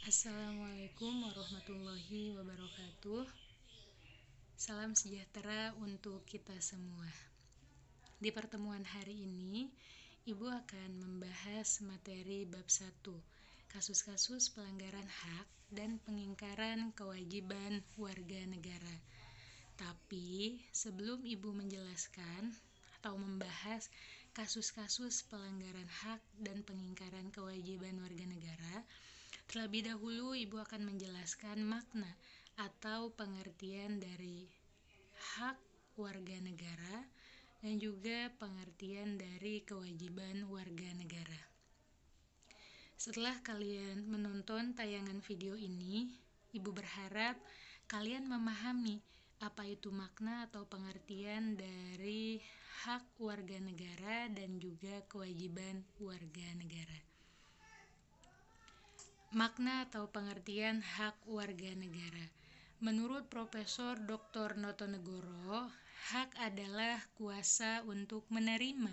Assalamualaikum warahmatullahi wabarakatuh. Salam sejahtera untuk kita semua. Di pertemuan hari ini, Ibu akan membahas materi bab 1, kasus-kasus pelanggaran hak dan pengingkaran kewajiban warga negara. Tapi, sebelum Ibu menjelaskan atau membahas kasus-kasus pelanggaran hak dan pengingkaran kewajiban warga negara, terlebih dahulu Ibu akan menjelaskan makna atau pengertian dari hak warga negara dan juga pengertian dari kewajiban warga negara. Setelah kalian menonton tayangan video ini, Ibu berharap kalian memahami apa itu makna atau pengertian dari hak warga negara dan juga kewajiban warga negara. Makna atau pengertian hak warga negara. Menurut Profesor Dr. Notonegoro, hak adalah kuasa untuk menerima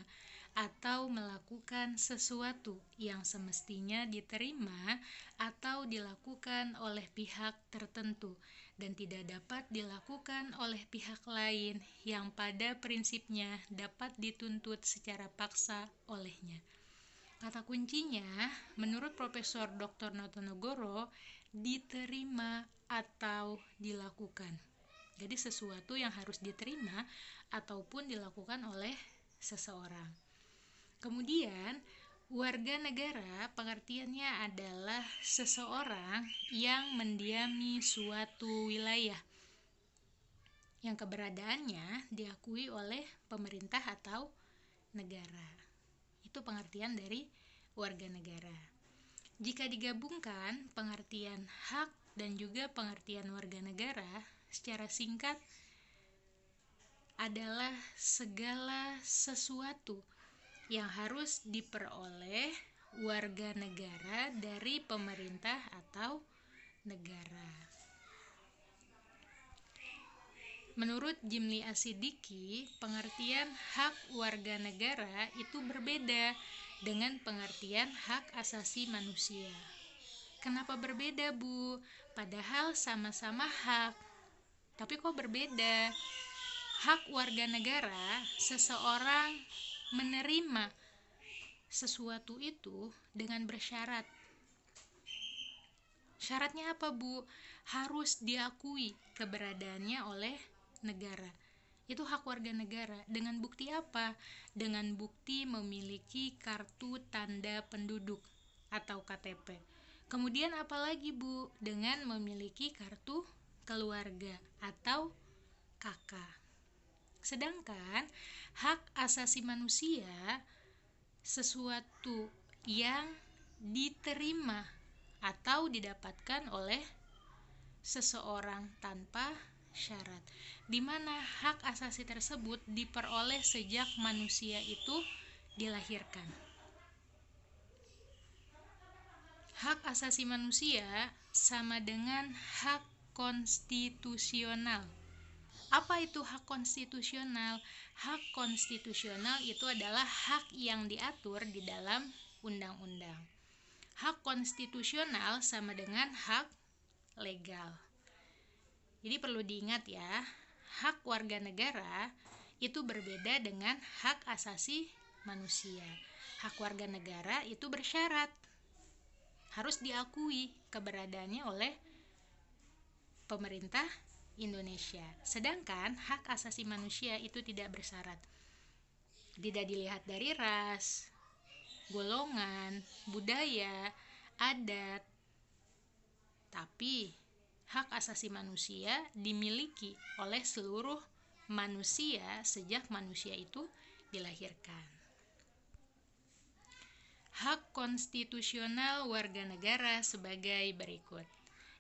atau melakukan sesuatu yang semestinya diterima atau dilakukan oleh pihak tertentu dan tidak dapat dilakukan oleh pihak lain yang pada prinsipnya dapat dituntut secara paksa olehnya. Kata kuncinya, menurut Profesor Dr. Notonegoro, diterima atau dilakukan. Jadi sesuatu yang harus diterima ataupun dilakukan oleh seseorang. Kemudian, warga negara pengertiannya adalah seseorang yang mendiami suatu wilayah yang keberadaannya diakui oleh pemerintah atau negara. Itu pengertian dari warga negara. Jika digabungkan pengertian hak dan juga pengertian warga negara, secara singkat adalah segala sesuatu yang harus diperoleh warga negara dari pemerintah atau negara. Menurut Jimli Asidiki, pengertian hak warga negara itu berbeda dengan pengertian hak asasi manusia. Kenapa berbeda, Bu? Padahal sama-sama hak. Tapi kok berbeda? Hak warga negara, seseorang menerima sesuatu itu dengan bersyarat. Syaratnya apa, Bu? Harus diakui keberadaannya oleh negara. Itu hak warga negara. Dengan bukti apa? Dengan bukti memiliki kartu tanda penduduk atau KTP. Kemudian apa lagi, Bu? Dengan memiliki kartu keluarga atau KK. Sedangkan hak asasi manusia sesuatu yang diterima atau didapatkan oleh seseorang tanpa syarat, di mana hak asasi tersebut diperoleh sejak manusia itu dilahirkan. Hak asasi manusia sama dengan hak konstitusional. Apa itu hak konstitusional? Hak konstitusional itu adalah hak yang diatur di dalam undang-undang. Hak konstitusional sama dengan hak legal. Jadi perlu diingat ya, hak warga negara itu berbeda dengan hak asasi manusia. Hak warga negara itu bersyarat, harus diakui keberadaannya oleh pemerintah Indonesia. Sedangkan hak asasi manusia itu tidak bersyarat. Tidak dilihat dari ras, golongan, budaya, adat. Tapi hak asasi manusia dimiliki oleh seluruh manusia sejak manusia itu dilahirkan. Hak konstitusional warga negara sebagai berikut.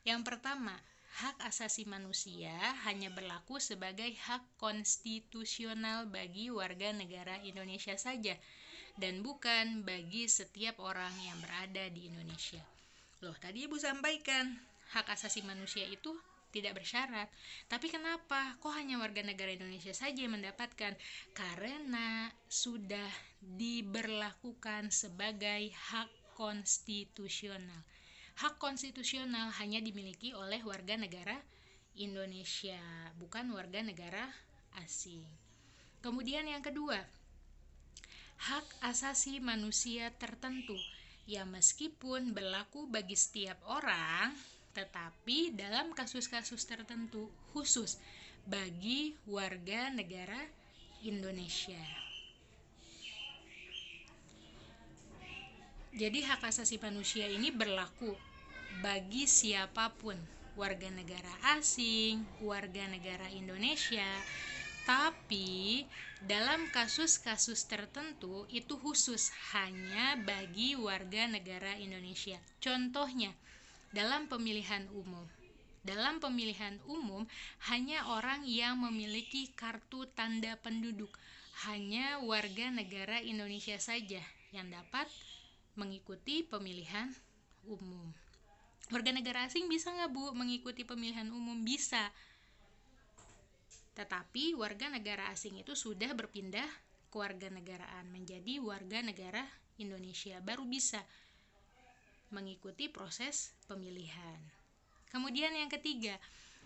Yang pertama, hak asasi manusia hanya berlaku sebagai hak konstitusional bagi warga negara Indonesia saja dan bukan bagi setiap orang yang berada di Indonesia. Loh, tadi Ibu sampaikan hak asasi manusia itu tidak bersyarat. Tapi kenapa? Kok hanya warga negara Indonesia saja yang mendapatkan? Karena sudah diberlakukan sebagai hak konstitusional. Hak konstitusional hanya dimiliki oleh warga negara Indonesia, bukan warga negara asing. Kemudian yang kedua, hak asasi manusia tertentu yang meskipun berlaku bagi setiap orang, tetapi dalam kasus-kasus tertentu khusus bagi warga negara Indonesia. Jadi hak asasi manusia ini berlaku bagi siapapun, warga negara asing, warga negara Indonesia, tapi dalam kasus-kasus tertentu itu khusus hanya bagi warga negara Indonesia. Contohnya, dalam pemilihan umum. Dalam pemilihan umum, hanya orang yang memiliki kartu tanda penduduk, hanya warga negara Indonesia saja yang dapat mengikuti pemilihan umum. Warga negara asing bisa nggak, Bu, mengikuti pemilihan umum? Bisa. Tetapi warga negara asing itu sudah berpindah kewarganegaraan menjadi warga negara Indonesia, baru bisa mengikuti proses pemilihan. Kemudian yang ketiga,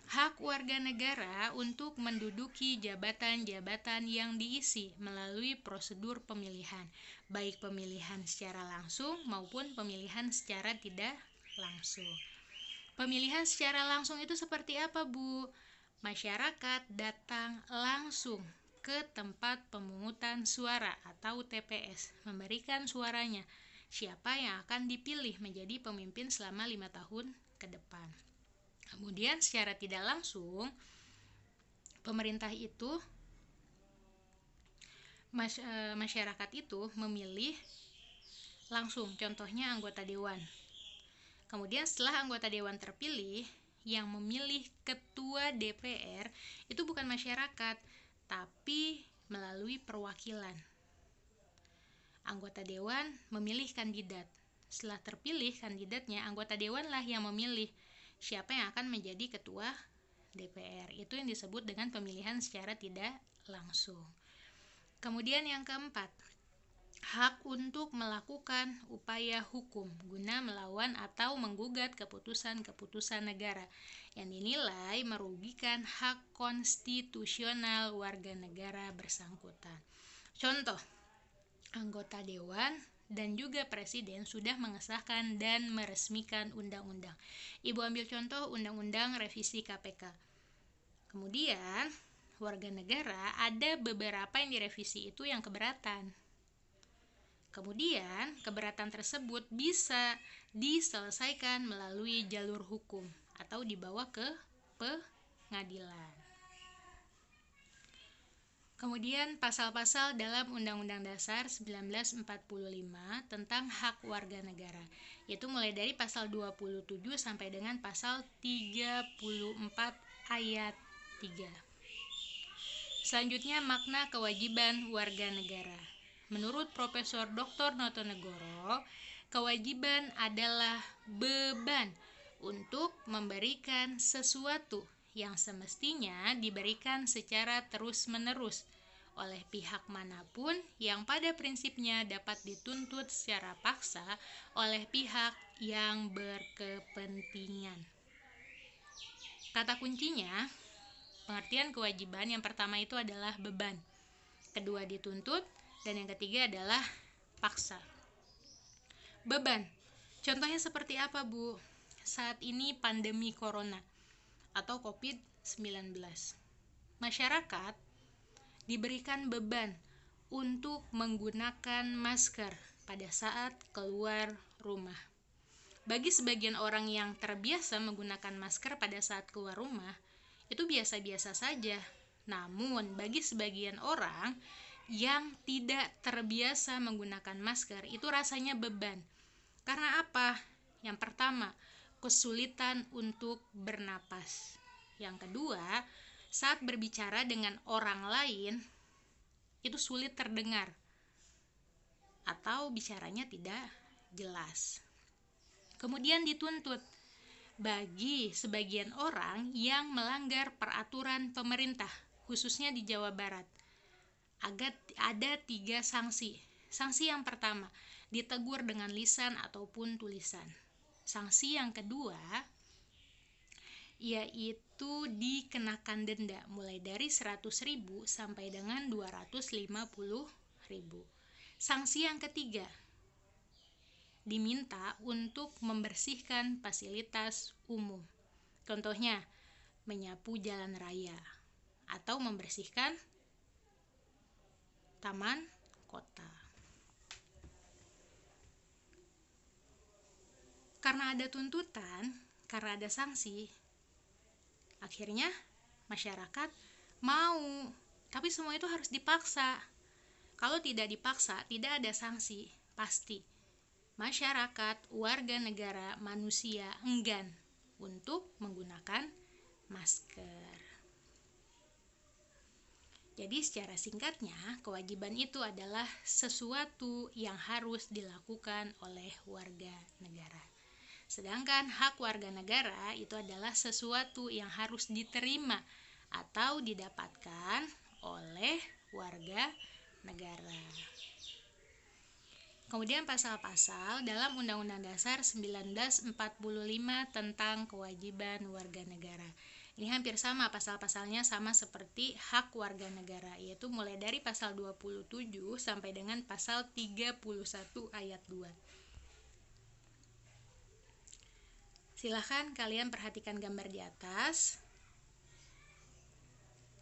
hak warga negara untuk menduduki jabatan-jabatan yang diisi melalui prosedur pemilihan, baik pemilihan secara langsung maupun pemilihan secara tidak langsung. Pemilihan secara langsung itu seperti apa, Bu? Masyarakat datang langsung ke tempat pemungutan suara atau TPS, memberikan suaranya siapa yang akan dipilih menjadi pemimpin selama 5 tahun ke depan. Kemudian secara tidak langsung, pemerintah itu, masyarakat itu memilih langsung, contohnya anggota dewan. Kemudian setelah anggota dewan terpilih, yang memilih ketua DPR itu bukan masyarakat, tapi melalui perwakilan. Anggota dewan memilih kandidat. Setelah terpilih kandidatnya, anggota dewanlah yang memilih siapa yang akan menjadi ketua DPR. Itu yang disebut dengan pemilihan secara tidak langsung. Kemudian yang keempat, hak untuk melakukan upaya hukum guna melawan atau menggugat keputusan-keputusan negara yang dinilai merugikan hak konstitusional warga negara bersangkutan. Contoh, anggota dewan dan juga presiden sudah mengesahkan dan meresmikan undang-undang. Ibu ambil contoh undang-undang revisi KPK. Kemudian, warga negara ada beberapa yang direvisi itu yang keberatan. Kemudian, keberatan tersebut bisa diselesaikan melalui jalur hukum atau dibawa ke pengadilan. Kemudian pasal-pasal dalam Undang-Undang Dasar 1945 tentang hak warga negara, yaitu mulai dari pasal 27 sampai dengan pasal 34 ayat 3. Selanjutnya, makna kewajiban warga negara. Menurut Profesor Dr. Notonegoro, kewajiban adalah beban untuk memberikan sesuatu yang semestinya diberikan secara terus-menerus oleh pihak manapun yang pada prinsipnya dapat dituntut secara paksa oleh pihak yang berkepentingan. Kata kuncinya, pengertian kewajiban yang pertama itu adalah beban, kedua dituntut, dan yang ketiga adalah paksa. Beban, contohnya seperti apa, Bu? Saat ini pandemi corona atau COVID-19. Masyarakat diberikan beban untuk menggunakan masker pada saat keluar rumah. Bagi sebagian orang yang terbiasa menggunakan masker pada saat keluar rumah, itu biasa-biasa saja. Namun, bagi sebagian orang yang tidak terbiasa menggunakan masker, itu rasanya beban. Karena apa? Yang pertama, kesulitan untuk bernapas. Yang kedua, saat berbicara dengan orang lain itu sulit terdengar atau bicaranya tidak jelas. Kemudian dituntut bagi sebagian orang yang melanggar peraturan pemerintah, khususnya di Jawa Barat. Ada 3 sanksi. Sanksi yang pertama, ditegur dengan lisan ataupun tulisan. Sanksi yang kedua yaitu dikenakan denda mulai dari 100.000 sampai dengan 250.000. Sanksi yang ketiga, diminta untuk membersihkan fasilitas umum. Contohnya, menyapu jalan raya atau membersihkan taman kota. Karena ada tuntutan, karena ada sanksi, akhirnya masyarakat mau, tapi semua itu harus dipaksa. Kalau tidak dipaksa, tidak ada sanksi, pasti masyarakat, warga negara, manusia enggan untuk menggunakan masker. Jadi secara singkatnya, kewajiban itu adalah sesuatu yang harus dilakukan oleh warga negara. Sedangkan hak warga negara itu adalah sesuatu yang harus diterima atau didapatkan oleh warga negara. Kemudian pasal-pasal dalam Undang-Undang Dasar 1945 tentang kewajiban warga negara. Ini hampir sama, pasal-pasalnya sama seperti hak warga negara, yaitu mulai dari pasal 27 sampai dengan pasal 31 ayat 2. Silahkan kalian perhatikan gambar di atas.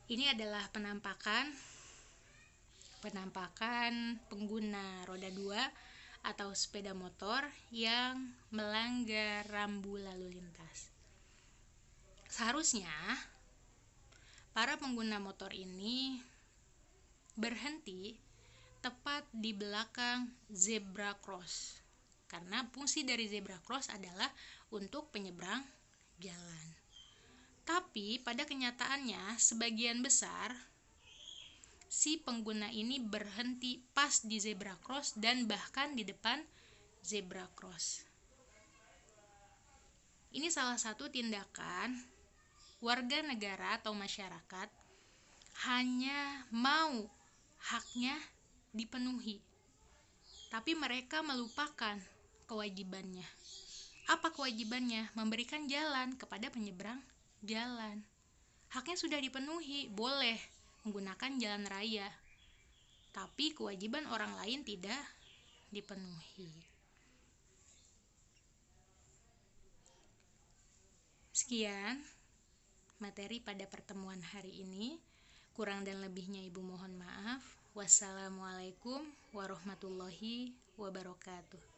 Ini adalah penampakan pengguna roda 2 atau sepeda motor yang melanggar rambu lalu lintas. Seharusnya para pengguna motor ini berhenti tepat di belakang zebra cross, karena fungsi dari zebra cross adalah untuk penyeberang jalan. Tapi pada kenyataannya sebagian besar si pengguna ini berhenti pas di zebra cross dan bahkan di depan zebra cross. Ini salah satu tindakan warga negara atau masyarakat hanya mau haknya dipenuhi, tapi mereka melupakan kewajibannya. Apa kewajibannya? Memberikan jalan kepada penyeberang jalan. Haknya sudah dipenuhi, boleh menggunakan jalan raya, tapi kewajiban orang lain tidak dipenuhi. Sekian materi pada pertemuan hari ini. Kurang dan lebihnya Ibu mohon maaf. Wassalamualaikum warahmatullahi wabarakatuh.